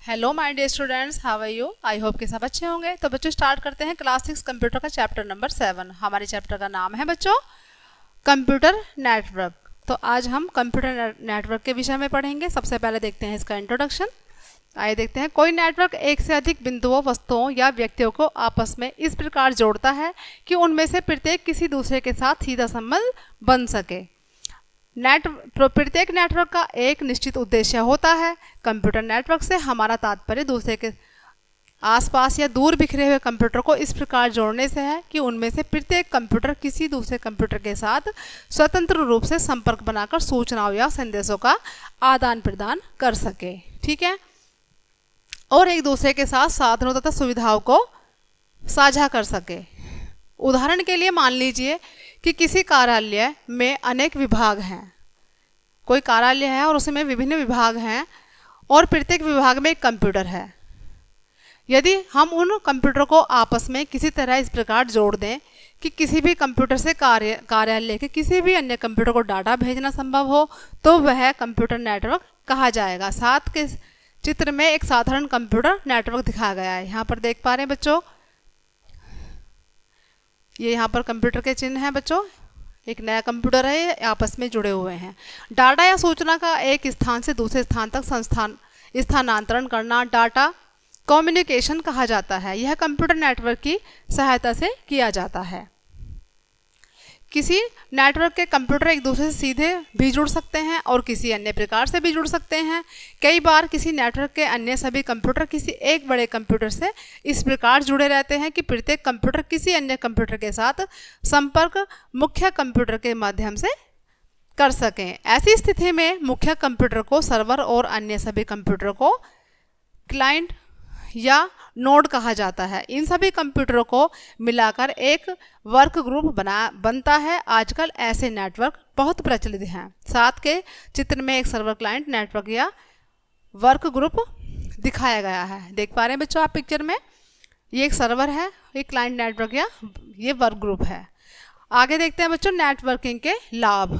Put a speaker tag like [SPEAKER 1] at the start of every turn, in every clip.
[SPEAKER 1] Hello my dear students, how are you? I hope कि सब अच्छे होंगे। तो बच्चों स्टार्ट करते हैं क्लास 6 कंप्यूटर का चैप्टर नंबर 7। हमारे चैप्टर का नाम है बच्चों कंप्यूटर नेटवर्क। तो आज हम कंप्यूटर नेटवर्क के विषय में पढ़ेंगे। सबसे पहले देखते हैं इसका इंट्रोडक्शन। आइए देखते हैं। कोई नेटवर्क एक से अधिक बिंदुओं, वस्तुओं या व्यक्तियों को आपस में इस प्रकार जोड़ता है कि उनमें से प्रत्येक किसी दूसरे के साथ सीधा संबंध बन सके। प्रत्येक नेटवर्क का एक निश्चित उद्देश्य होता है। कंप्यूटर नेटवर्क से हमारा तात्पर्य दूसरे के आसपास या दूर बिखरे हुए कंप्यूटर को इस प्रकार जोड़ने से है कि उनमें से प्रत्येक कंप्यूटर किसी दूसरे कंप्यूटर के साथ स्वतंत्र रूप से संपर्क बनाकर सूचनाओं या संदेशों का आदान प्रदान कर सके। ठीक है, और एक दूसरे के साथ साधनों तथा सुविधाओं को साझा कर सके। उदाहरण के लिए मान लीजिए कि किसी कार्यालय में अनेक विभाग हैं। कोई कार्यालय है और उसमें विभिन्न विभाग हैं और प्रत्येक विभाग में एक कंप्यूटर है। यदि हम उन कंप्यूटर को आपस में किसी तरह इस प्रकार जोड़ दें कि किसी भी कंप्यूटर से कार्यालय के किसी भी अन्य कंप्यूटर को डाटा भेजना संभव हो, तो वह कंप्यूटर नेटवर्क कहा जाएगा। साथ के चित्र में एक साधारण कंप्यूटर नेटवर्क दिखाया गया है। यहाँ पर देख पा रहे हैं बच्चों, ये यहाँ पर कंप्यूटर के चिन्ह हैं बच्चों। एक नया कंप्यूटर है, ये आपस में जुड़े हुए हैं। डाटा या सूचना का एक स्थान से दूसरे स्थान तक स्थानांतरण करना डाटा कम्युनिकेशन कहा जाता है। यह कंप्यूटर नेटवर्क की सहायता से किया जाता है। किसी नेटवर्क के कंप्यूटर एक दूसरे से सीधे भी जुड़ सकते हैं और किसी अन्य प्रकार से भी जुड़ सकते हैं। कई बार किसी नेटवर्क के अन्य सभी कंप्यूटर किसी एक बड़े कंप्यूटर से इस प्रकार जुड़े रहते हैं कि प्रत्येक कंप्यूटर किसी अन्य कंप्यूटर के साथ संपर्क मुख्य कंप्यूटर के माध्यम से कर सकें। ऐसी स्थिति में मुख्य कंप्यूटर को सर्वर और अन्य सभी कंप्यूटर को क्लाइंट या नोड कहा जाता है। इन सभी कंप्यूटरों को मिलाकर एक वर्क ग्रुप बनता है। आजकल ऐसे नेटवर्क बहुत प्रचलित हैं। साथ के चित्र में एक सर्वर क्लाइंट नेटवर्क या वर्क ग्रुप दिखाया गया है। देख पा रहे हैं बच्चों आप पिक्चर में, ये एक सर्वर है, ये क्लाइंट नेटवर्क या ये वर्क ग्रुप है। आगे देखते हैं बच्चों नेटवर्किंग के लाभ।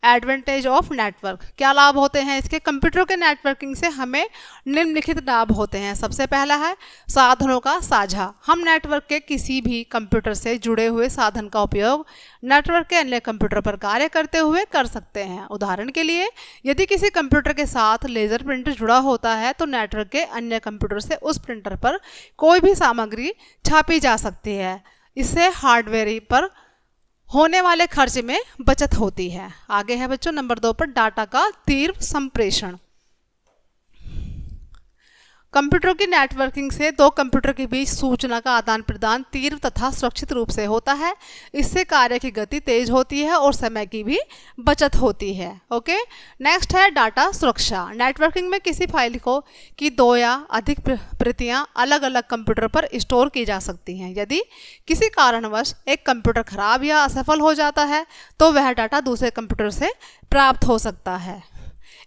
[SPEAKER 1] एडवांटेज ऑफ नेटवर्क, क्या लाभ होते हैं इसके? कंप्यूटर के नेटवर्किंग से हमें निम्नलिखित लाभ होते हैं। सबसे पहला है साधनों का साझा। हम नेटवर्क के किसी भी कंप्यूटर से जुड़े हुए साधन का उपयोग नेटवर्क के अन्य कंप्यूटर पर कार्य करते हुए कर सकते हैं। उदाहरण के लिए यदि किसी कंप्यूटर के साथ लेजर प्रिंटर जुड़ा होता है तो नेटवर्क के अन्य कंप्यूटर से उस प्रिंटर पर कोई भी सामग्री छापी जा सकती है। इससे हार्डवेयर पर होने वाले खर्च में बचत होती है। आगे है बच्चों नंबर 2 पर डाटा का तीव्र संप्रेषण। कंप्यूटर की नेटवर्किंग से दो कंप्यूटर के बीच सूचना का आदान प्रदान तीव्र तथा सुरक्षित रूप से होता है। इससे कार्य की गति तेज होती है और समय की भी बचत होती है। ओके, नेक्स्ट है डाटा सुरक्षा। नेटवर्किंग में किसी फाइल की 2 या अधिक प्रतियां अलग अलग कंप्यूटर पर स्टोर की जा सकती हैं। यदि किसी कारणवश एक कंप्यूटर खराब या असफल हो जाता है तो वह डाटा दूसरे कंप्यूटर से प्राप्त हो सकता है।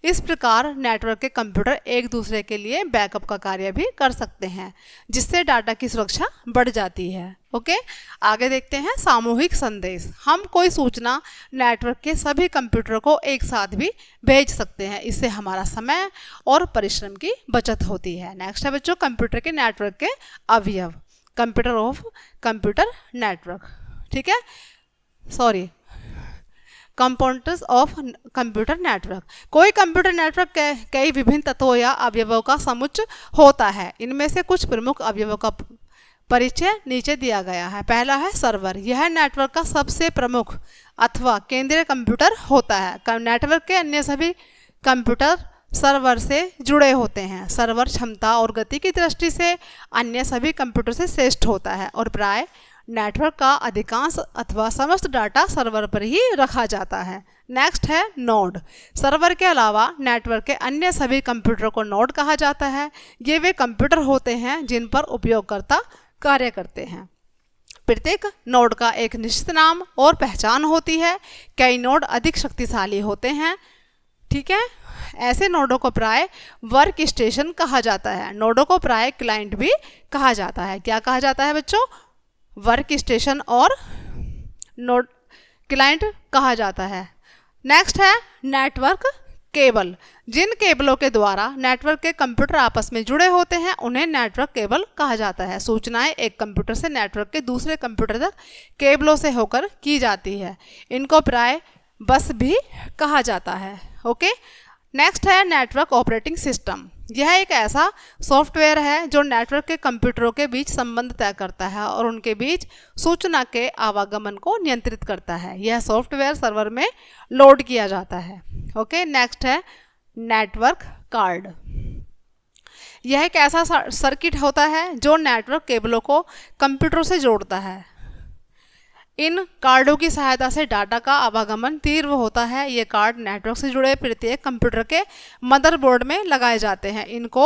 [SPEAKER 1] इस प्रकार नेटवर्क के कंप्यूटर एक दूसरे के लिए बैकअप का कार्य भी कर सकते हैं, जिससे डाटा की सुरक्षा बढ़ जाती है। ओके, आगे देखते हैं सामूहिक संदेश। हम कोई सूचना नेटवर्क के सभी कंप्यूटर को एक साथ भी भेज सकते हैं। इससे हमारा समय और परिश्रम की बचत होती है। नेक्स्ट है बच्चों कंप्यूटर के नेटवर्क के अवयव। कंप्यूटर नेटवर्क, ठीक है, sorry, components of computer network. कोई कंप्यूटर नेटवर्क कई विभिन्न तत्वों या अवयवों का समुच्चय होता है। इनमें से कुछ प्रमुख अवयवों का परिचय नीचे दिया गया है। पहला है सर्वर। यह नेटवर्क का सबसे प्रमुख अथवा केंद्रीय कंप्यूटर होता है। नेटवर्क के अन्य सभी कंप्यूटर सर्वर से जुड़े होते हैं। सर्वर क्षमता और गति की दृष्टि से अन्य सभी कंप्यूटर से श्रेष्ठ होता है और प्राय नेटवर्क का अधिकांश अथवा समस्त डाटा सर्वर पर ही रखा जाता है। नेक्स्ट है नोड। सर्वर के अलावा नेटवर्क के अन्य सभी कंप्यूटर को नोड कहा जाता है। ये वे कंप्यूटर होते हैं जिन पर उपयोगकर्ता कार्य करते हैं। प्रत्येक नोड का एक निश्चित नाम और पहचान होती है। कई नोड अधिक शक्तिशाली होते हैं। ठीक है, ऐसे नोडों को प्राय वर्क स्टेशन कहा जाता है। नोडों को प्राय क्लाइंट भी कहा जाता है। क्या कहा जाता है बच्चों? वर्क स्टेशन और नोड क्लाइंट कहा जाता है। नेक्स्ट है नेटवर्क केबल, जिन केबलों के द्वारा नेटवर्क के कंप्यूटर आपस में जुड़े होते हैं उन्हें नेटवर्क केबल कहा जाता है। सूचनाएं एक कंप्यूटर से नेटवर्क के दूसरे कंप्यूटर तक केबलों से होकर की जाती है। इनको प्राय बस भी कहा जाता है। ओके, नेक्स्ट है नेटवर्क ऑपरेटिंग सिस्टम। यह एक ऐसा सॉफ्टवेयर है जो नेटवर्क के कंप्यूटरों के बीच संबंध तय करता है और उनके बीच सूचना के आवागमन को नियंत्रित करता है। यह सॉफ्टवेयर सर्वर में लोड किया जाता है। ओके, नेक्स्ट है नेटवर्क कार्ड। यह एक ऐसा सर्किट होता है जो नेटवर्क केबलों को कंप्यूटरों से जोड़ता है। इन कार्डों की सहायता से डाटा का आवागमन तीव्र होता है। ये कार्ड नेटवर्क से जुड़े प्रत्येक कंप्यूटर के मदरबोर्ड में लगाए जाते हैं। इनको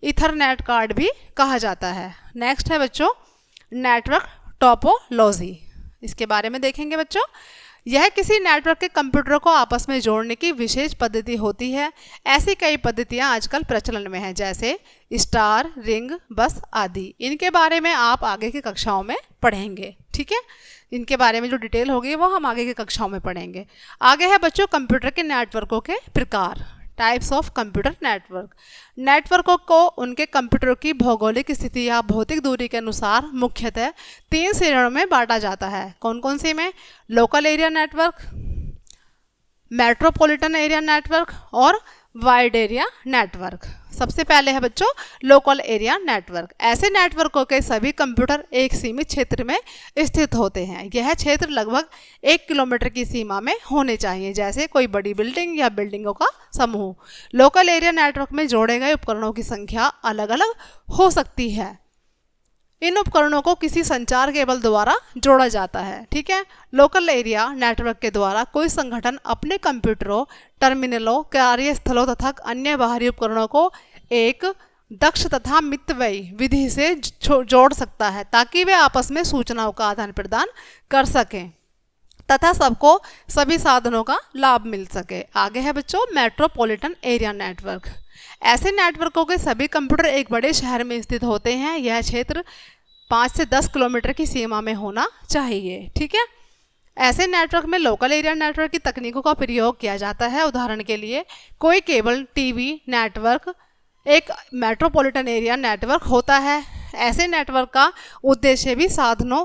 [SPEAKER 1] ईथरनेट कार्ड भी कहा जाता है। नेक्स्ट है बच्चों नेटवर्क टोपोलॉजी। इसके बारे में देखेंगे बच्चों। यह किसी नेटवर्क के कंप्यूटरों को आपस में जोड़ने की विशेष पद्धति होती है। ऐसी कई पद्धतियां आजकल प्रचलन में हैं, जैसे स्टार, रिंग, बस आदि। इनके बारे में आप आगे की कक्षाओं में पढ़ेंगे। ठीक है, इनके बारे में जो डिटेल होगी वो हम आगे की कक्षाओं में पढ़ेंगे। आगे है बच्चों कंप्यूटर के नेटवर्कों के प्रकार, टाइप्स ऑफ कंप्यूटर नेटवर्क। नेटवर्कों को उनके कंप्यूटर की भौगोलिक स्थिति या भौतिक दूरी के अनुसार मुख्यतः 3 श्रेणियों में बांटा जाता है। कौन कौन सी में? Local area network, metropolitan area network और वाइड एरिया नेटवर्क। सबसे पहले है बच्चों लोकल एरिया नेटवर्क। ऐसे नेटवर्कों के सभी कंप्यूटर एक सीमित क्षेत्र में स्थित होते हैं। यह क्षेत्र लगभग 1 किलोमीटर की सीमा में होने चाहिए, जैसे कोई बड़ी बिल्डिंग या बिल्डिंगों का समूह। लोकल एरिया नेटवर्क में जोड़े गए उपकरणों की संख्या अलग अलग हो सकती है। इन उपकरणों को किसी संचार केबल द्वारा जोड़ा जाता है। ठीक है, लोकल एरिया नेटवर्क के द्वारा कोई संगठन अपने कंप्यूटरों, टर्मिनलों, कार्यस्थलों तथा अन्य बाहरी उपकरणों को एक दक्ष तथा मितव्ययी विधि से जोड़ सकता है ताकि वे आपस में सूचनाओं का आदान प्रदान कर सकें तथा सबको सभी साधनों का लाभ मिल सके। आगे है बच्चों मेट्रोपॉलिटन एरिया नेटवर्क। ऐसे नेटवर्कों के सभी कंप्यूटर एक बड़े शहर में स्थित होते हैं। यह क्षेत्र 5 से 10 किलोमीटर की सीमा में होना चाहिए। ठीक है, ऐसे नेटवर्क में लोकल एरिया नेटवर्क की तकनीकों का प्रयोग किया जाता है। उदाहरण के लिए कोई केबल टीवी नेटवर्क एक मेट्रोपॉलिटन एरिया नेटवर्क होता है। ऐसे नेटवर्क का उद्देश्य भी साधनों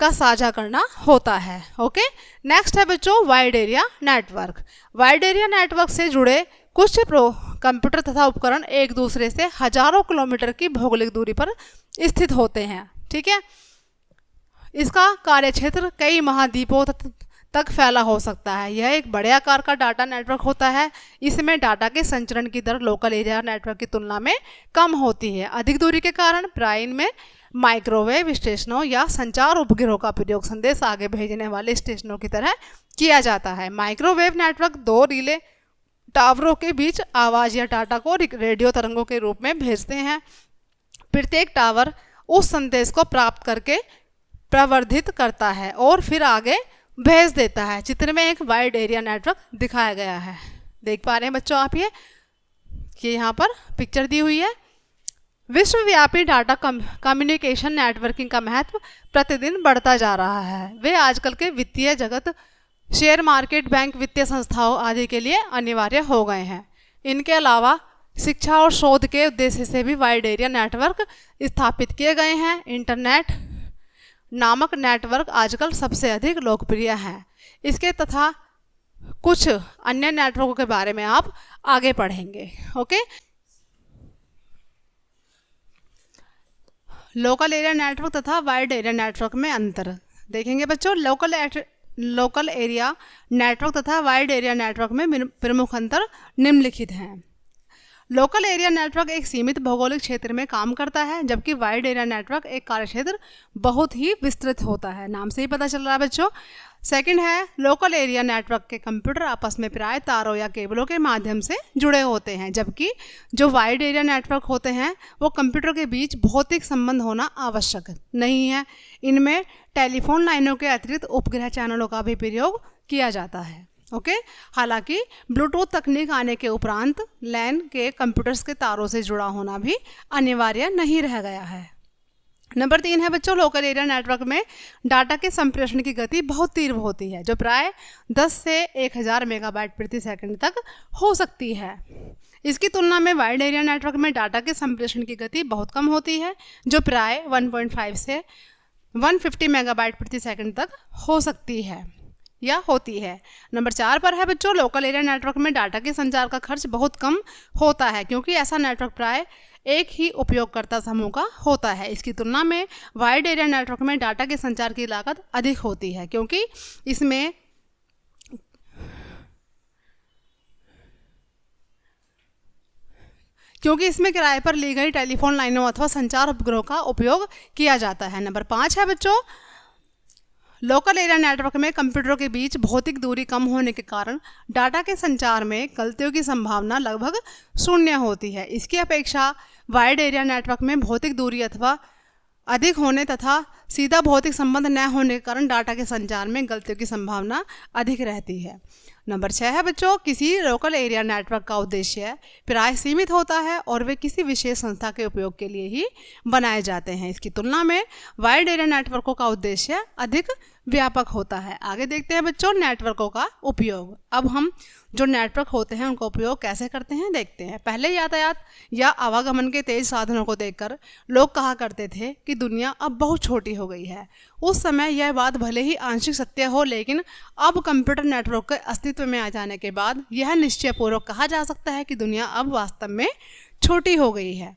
[SPEAKER 1] का साझा करना होता है। ओके, नेक्स्ट है बच्चों wide area network. Wide area network से जुड़े कुछ कंप्यूटर तथा उपकरण एक दूसरे से हजारों किलोमीटर की भौगोलिक दूरी पर स्थित होते हैं। ठीक है, इसका कार्यक्षेत्र कई महाद्वीपों तक फैला हो सकता है। यह एक बड़े आकार का डाटा नेटवर्क होता है। इसमें डाटा के संचरण की दर लोकल एरिया नेटवर्क की तुलना में कम होती है। अधिक दूरी के कारण प्राय इनमें माइक्रोवेव स्टेशनों या संचार उपग्रहों का प्रयोग संदेश आगे भेजने वाले स्टेशनों की तरह किया जाता है। माइक्रोवेव नेटवर्क 2 रिले टावरों के बीच आवाज़ या डाटा को रेडियो तरंगों के रूप में भेजते हैं। प्रत्येक टावर उस संदेश को प्राप्त करके प्रवर्धित करता है और फिर आगे भेज देता है। चित्र में एक वाइड एरिया नेटवर्क दिखाया गया है, देख पा रहे हैं बच्चों आप ये यहाँ पर पिक्चर दी हुई है। विश्वव्यापी डाटा कम्युनिकेशन नेटवर्किंग का महत्व प्रतिदिन बढ़ता जा रहा है। वे आजकल के वित्तीय जगत, शेयर मार्केट, बैंक, वित्तीय संस्थाओं आदि के लिए अनिवार्य हो गए हैं। इनके अलावा शिक्षा और शोध के उद्देश्य से भी वाइड एरिया नेटवर्क स्थापित किए गए हैं। इंटरनेट नामक नेटवर्क आजकल सबसे अधिक लोकप्रिय है। इसके तथा कुछ अन्य नेटवर्कों के बारे में आप आगे पढ़ेंगे। ओके, लोकल एरिया नेटवर्क तथा वाइड एरिया नेटवर्क में अंतर देखेंगे बच्चों। लोकल एरिया नेटवर्क तथा वाइड एरिया नेटवर्क में प्रमुख अंतर निम्नलिखित हैं। लोकल एरिया नेटवर्क एक सीमित भौगोलिक क्षेत्र में काम करता है, जबकि वाइड एरिया नेटवर्क एक कार्यक्षेत्र बहुत ही विस्तृत होता है। नाम से ही पता चल रहा है बच्चों। सेकंड है लोकल एरिया नेटवर्क के कंप्यूटर आपस में प्राय तारों या केबलों के माध्यम से जुड़े होते हैं, जबकि जो वाइड एरिया नेटवर्क होते हैं वो कंप्यूटर के बीच भौतिक संबंध होना आवश्यक नहीं है। इनमें टेलीफोन लाइनों के अतिरिक्त उपग्रह चैनलों का भी प्रयोग किया जाता है। ओके, हालांकि ब्लूटूथ तकनीक आने के उपरांत लैन के कंप्यूटर्स के तारों से जुड़ा होना भी अनिवार्य नहीं रह गया है। नंबर 3 है बच्चों, लोकल एरिया नेटवर्क में डाटा के संप्रेषण की गति बहुत तीव्र होती है, जो प्राय 10 से 1000 मेगाबाइट प्रति सेकंड तक हो सकती है। इसकी तुलना में वाइड एरिया नेटवर्क में डाटा के संप्रेषण की गति बहुत कम होती है, जो प्राय 1.5 से 150 मेगाबाइट प्रति सेकंड तक हो सकती है या होती है। नंबर 4 पर है बच्चों, लोकल एरिया नेटवर्क में डाटा के संचार का खर्च बहुत कम होता है, क्योंकि ऐसा नेटवर्क प्राय एक ही उपयोगकर्ता समूह का होता है। इसकी तुलना में वाइड एरिया नेटवर्क में डाटा के संचार की लागत अधिक होती है, क्योंकि इसमें किराए पर ली गई टेलीफोन लाइनों अथवा संचार उपग्रहों का उपयोग किया जाता है। नंबर 5 है बच्चों, लोकल एरिया नेटवर्क में कंप्यूटरों के बीच भौतिक दूरी कम होने के कारण डाटा के संचार में गलतियों की संभावना लगभग शून्य होती है। इसकी अपेक्षा वाइड एरिया नेटवर्क में भौतिक दूरी अथवा अधिक होने तथा सीधा भौतिक संबंध न होने के कारण डाटा के संचार में गलतियों की संभावना अधिक रहती है। नंबर 6 है बच्चों, किसी लोकल एरिया नेटवर्क का उद्देश्य प्राय सीमित होता है और वे किसी विशेष संस्था के उपयोग के लिए ही बनाए जाते हैं। इसकी तुलना में वाइड एरिया नेटवर्कों का उद्देश्य अधिक व्यापक होता है। आगे देखते हैं बच्चों नेटवर्कों का उपयोग। अब हम जो नेटवर्क होते हैं उनका उपयोग कैसे करते हैं देखते हैं। पहले यातायात या आवागमन के तेज साधनों को देखकर लोग कहा करते थे कि दुनिया अब बहुत छोटी हो गई है। उस समय यह बात भले ही आंशिक सत्य हो, लेकिन अब कंप्यूटर नेटवर्क के अस्तित्व में आ जाने के बाद यह निश्चयपूर्वक कहा जा सकता है कि दुनिया अब वास्तव में छोटी हो गई है।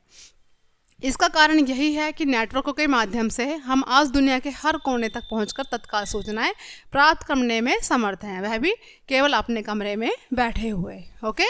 [SPEAKER 1] इसका कारण यही है कि नेटवर्कों के माध्यम से हम आज दुनिया के हर कोने तक पहुंचकर तत्काल सूचनाएं प्राप्त करने में समर्थ हैं, वह भी केवल अपने कमरे में बैठे हुए। ओके,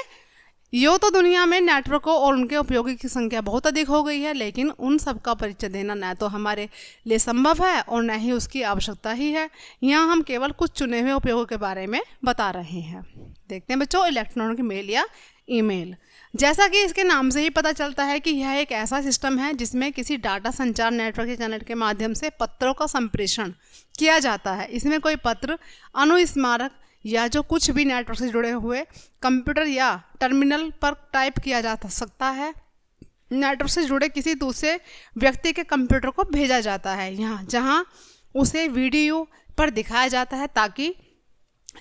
[SPEAKER 1] यूँ तो दुनिया में नेटवर्कों और उनके उपयोगी की संख्या बहुत अधिक हो गई है, लेकिन उन सब का परिचय देना न तो हमारे लिए संभव है और न ही उसकी आवश्यकता ही है। यहाँ हम केवल कुछ चुने हुए उपयोगों के बारे में बता रहे हैं। देखते हैं बच्चों इलेक्ट्रॉनिक मेल या ईमेल। जैसा कि इसके नाम से ही पता चलता है कि यह एक ऐसा सिस्टम है जिसमें किसी डाटा संचार नेटवर्क इंटरनेट के माध्यम से पत्रों का संप्रेषण किया जाता है। इसमें कोई पत्र, अनुस्मारक या जो कुछ भी नेटवर्क से जुड़े हुए कंप्यूटर या टर्मिनल पर टाइप किया जा सकता है, नेटवर्क से जुड़े किसी दूसरे व्यक्ति के कंप्यूटर को भेजा जाता है, यहाँ जहाँ उसे वीडियो पर दिखाया जाता है ताकि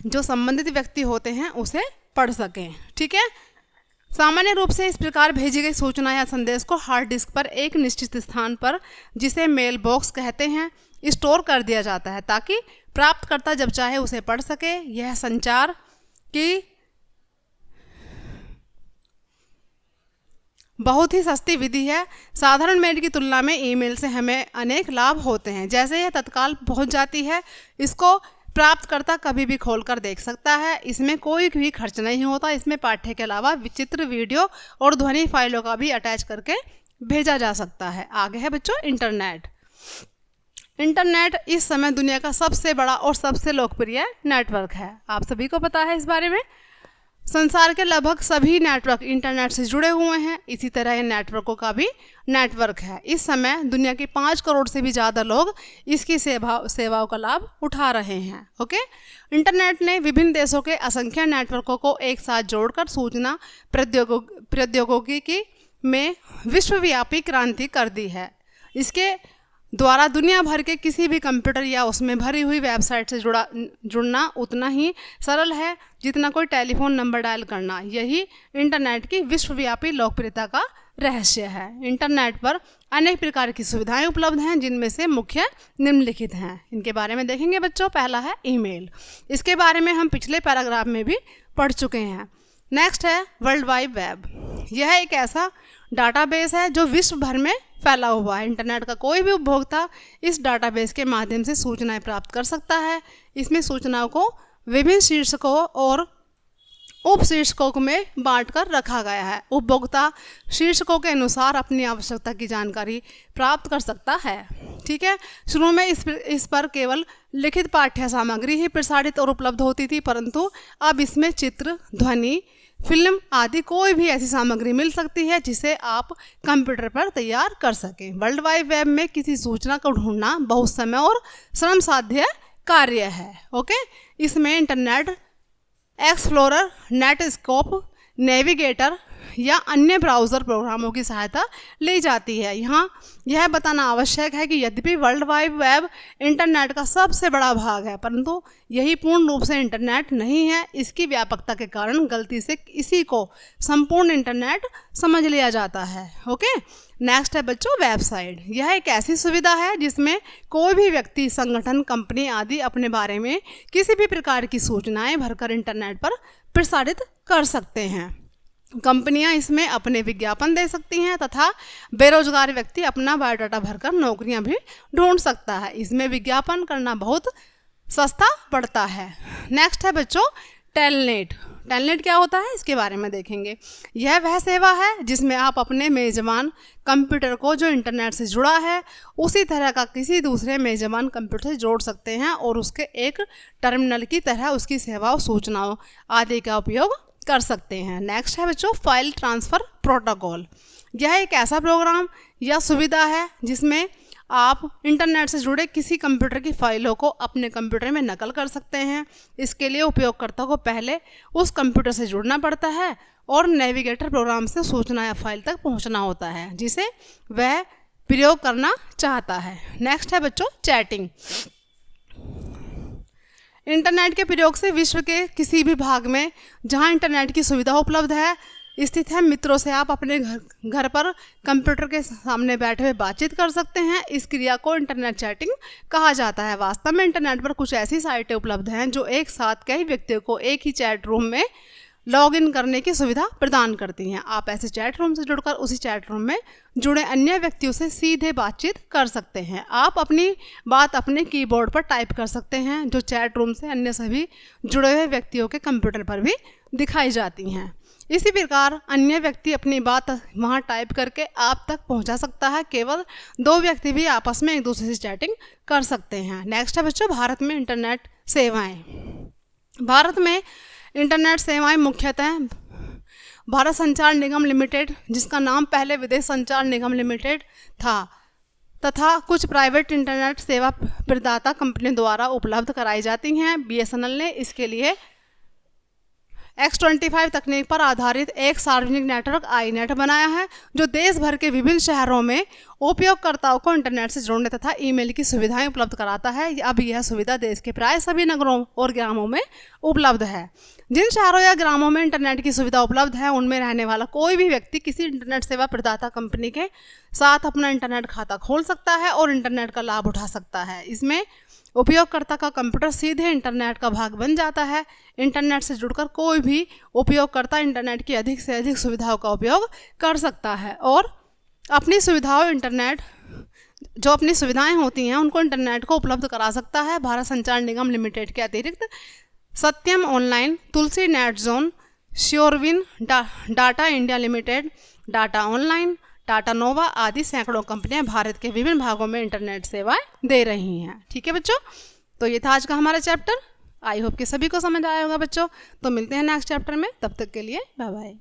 [SPEAKER 1] जो संबंधित व्यक्ति होते हैं उसे पढ़ सकें। ठीक है, सामान्य रूप से इस प्रकार भेजी गई सूचना या संदेश को हार्ड डिस्क पर एक निश्चित स्थान पर, जिसे मेल बॉक्स कहते हैं, स्टोर कर दिया जाता है ताकि प्राप्तकर्ता जब चाहे उसे पढ़ सके। यह संचार की बहुत ही सस्ती विधि है। साधारण मेल की तुलना में ईमेल से हमें अनेक लाभ होते हैं, जैसे यह तत्काल पहुंच जाती है, इसको प्राप्तकर्ता कभी भी खोलकर देख सकता है, इसमें कोई भी खर्च नहीं होता, इसमें पाठ्य के अलावा विचित्र वीडियो और ध्वनि फाइलों का भी अटैच करके भेजा जा सकता है। आगे है बच्चों इंटरनेट। इंटरनेट इस समय दुनिया का सबसे बड़ा और सबसे लोकप्रिय नेटवर्क है, आप सभी को पता है इस बारे में। संसार के लगभग सभी नेटवर्क इंटरनेट से जुड़े हुए हैं। इसी तरह नेटवर्कों का भी नेटवर्क है। इस समय दुनिया के 5 करोड़ से भी ज़्यादा लोग इसकी सेवाओं का लाभ उठा रहे हैं। ओके, इंटरनेट ने विभिन्न देशों के असंख्य नेटवर्कों को एक साथ जोड़कर सूचना प्रौद्योगिकी में विश्वव्यापी क्रांति कर दी है। इसके द्वारा दुनिया भर के किसी भी कंप्यूटर या उसमें भरी हुई वेबसाइट से जुड़ना उतना ही सरल है जितना कोई टेलीफोन नंबर डायल करना। यही इंटरनेट की विश्वव्यापी लोकप्रियता का रहस्य है। इंटरनेट पर अनेक प्रकार की सुविधाएं उपलब्ध हैं, जिनमें से मुख्य निम्नलिखित हैं। इनके बारे में देखेंगे बच्चों। पहला है ईमेल। इसके बारे में हम पिछले पैराग्राफ में भी पढ़ चुके हैं। नेक्स्ट है वर्ल्ड वाइड वेब। यह एक ऐसा डाटाबेस है जो विश्व भर में फैला हुआ है। इंटरनेट का कोई भी उपभोक्ता इस डाटाबेस के माध्यम से सूचनाएं प्राप्त कर सकता है। इसमें सूचनाओं को विभिन्न शीर्षकों और उप शीर्षकों में बांटकर रखा गया है। उपभोक्ता शीर्षकों के अनुसार अपनी आवश्यकता की जानकारी प्राप्त कर सकता है। ठीक है, शुरू में इस पर केवल लिखित पाठ्य सामग्री ही प्रसारित और उपलब्ध होती थी, परंतु अब इसमें चित्र, ध्वनि, फिल्म आदि कोई भी ऐसी सामग्री मिल सकती है जिसे आप कंप्यूटर पर तैयार कर सकें। वर्ल्ड वाइड वेब में किसी सूचना को ढूंढना बहुत समय और श्रम साध्य कार्य है। ओके, इसमें इंटरनेट एक्सप्लोरर, नेटस्कोप, नेविगेटर, या अन्य ब्राउज़र प्रोग्रामों की सहायता ली जाती है। यहाँ यह बताना आवश्यक है कि यद्यपि वर्ल्ड वाइड वेब इंटरनेट का सबसे बड़ा भाग है, परंतु यही पूर्ण रूप से इंटरनेट नहीं है। इसकी व्यापकता के कारण गलती से इसी को संपूर्ण इंटरनेट समझ लिया जाता है। ओके, नेक्स्ट है बच्चों वेबसाइट। यह एक ऐसी सुविधा है जिसमें कोई भी व्यक्ति, संगठन, कंपनी आदि अपने बारे में किसी भी प्रकार की सूचनाएं भरकर इंटरनेट पर प्रसारित कर सकते हैं। कंपनियां इसमें अपने विज्ञापन दे सकती हैं तथा बेरोजगार व्यक्ति अपना बायोडाटा भरकर नौकरियां भी ढूंढ सकता है। इसमें विज्ञापन करना बहुत सस्ता पड़ता है। नेक्स्ट है बच्चों टेलनेट। टेलनेट क्या होता है इसके बारे में देखेंगे। यह वह सेवा है जिसमें आप अपने मेजबान कंप्यूटर को जो इंटरनेट से जुड़ा है उसी तरह का किसी दूसरे मेजबान कंप्यूटर से जोड़ सकते हैं और उसके एक टर्मिनल की तरह उसकी सेवाओं, सूचनाओं आदि का उपयोग कर सकते हैं। नेक्स्ट है बच्चों फाइल ट्रांसफ़र प्रोटोकॉल। यह एक ऐसा प्रोग्राम या सुविधा है जिसमें आप इंटरनेट से जुड़े किसी कंप्यूटर की फाइलों को अपने कंप्यूटर में नकल कर सकते हैं। इसके लिए उपयोगकर्ता को पहले उस कंप्यूटर से जुड़ना पड़ता है और नेविगेटर प्रोग्राम से सूचना या फाइल तक पहुंचना होता है जिसे वह प्रयोग करना चाहता है। नेक्स्ट है बच्चों चैटिंग। इंटरनेट के प्रयोग से विश्व के किसी भी भाग में जहां इंटरनेट की सुविधा उपलब्ध है स्थित है मित्रों से आप अपने घर पर कंप्यूटर के सामने बैठे हुए बातचीत कर सकते हैं। इस क्रिया को इंटरनेट चैटिंग कहा जाता है। वास्तव में इंटरनेट पर कुछ ऐसी साइटें उपलब्ध हैं जो एक साथ कई व्यक्तियों को एक ही चैट रूम में लॉगिन करने की सुविधा प्रदान करती हैं। आप ऐसे चैट रूम से जुड़कर उसी चैट रूम में जुड़े अन्य व्यक्तियों से सीधे बातचीत कर सकते हैं। आप अपनी बात अपने कीबोर्ड पर टाइप कर सकते हैं जो चैट रूम से अन्य सभी जुड़े हुए व्यक्तियों के कंप्यूटर पर भी दिखाई जाती हैं। इसी प्रकार अन्य व्यक्ति अपनी बात वहां टाइप करके आप तक पहुंचा सकता है। केवल दो व्यक्ति भी आपस में एक दूसरे से चैटिंग कर सकते हैं। नेक्स्ट है बच्चों भारत में इंटरनेट सेवाएं। भारत में इंटरनेट सेवाएं मुख्यतः भारत संचार निगम लिमिटेड, जिसका नाम पहले विदेश संचार निगम लिमिटेड था, तथा कुछ प्राइवेट इंटरनेट सेवा प्रदाता कंपनियों द्वारा उपलब्ध कराई जाती हैं। BSNL ने इसके लिए X25 तकनीक पर आधारित एक सार्वजनिक नेटवर्क iNet बनाया है जो देश भर के विभिन्न शहरों में उपयोगकर्ताओं को इंटरनेट से जोड़ने तथा ईमेल की सुविधाएं उपलब्ध कराता है। अब यह सुविधा देश के प्राय सभी नगरों और ग्रामों में उपलब्ध है। जिन शहरों या ग्रामों में इंटरनेट की सुविधा उपलब्ध है उनमें रहने वाला कोई भी व्यक्ति किसी इंटरनेट सेवा प्रदाता कंपनी के साथ अपना इंटरनेट खाता खोल सकता है और इंटरनेट का लाभ उठा सकता है। इसमें उपयोगकर्ता का कंप्यूटर सीधे इंटरनेट का भाग बन जाता है। इंटरनेट से जुड़कर कोई भी उपयोगकर्ता इंटरनेट की अधिक से अधिक सुविधाओं का उपयोग कर सकता है और अपनी सुविधाएं होती हैं उनको इंटरनेट को उपलब्ध करा सकता है। भारत संचार निगम लिमिटेड के अतिरिक्त Satyam online, Tulsi net zone, surewin, data India limited, data online, Tata nova आदि सैकड़ों कंपनियां भारत के विभिन्न भागों में इंटरनेट सेवाएं दे रही हैं। ठीक है बच्चों, तो ये था आज का हमारा चैप्टर। आई होप कि सभी को समझ आया होगा बच्चों। तो मिलते हैं नेक्स्ट चैप्टर में, तब तक के लिए बाय बाय।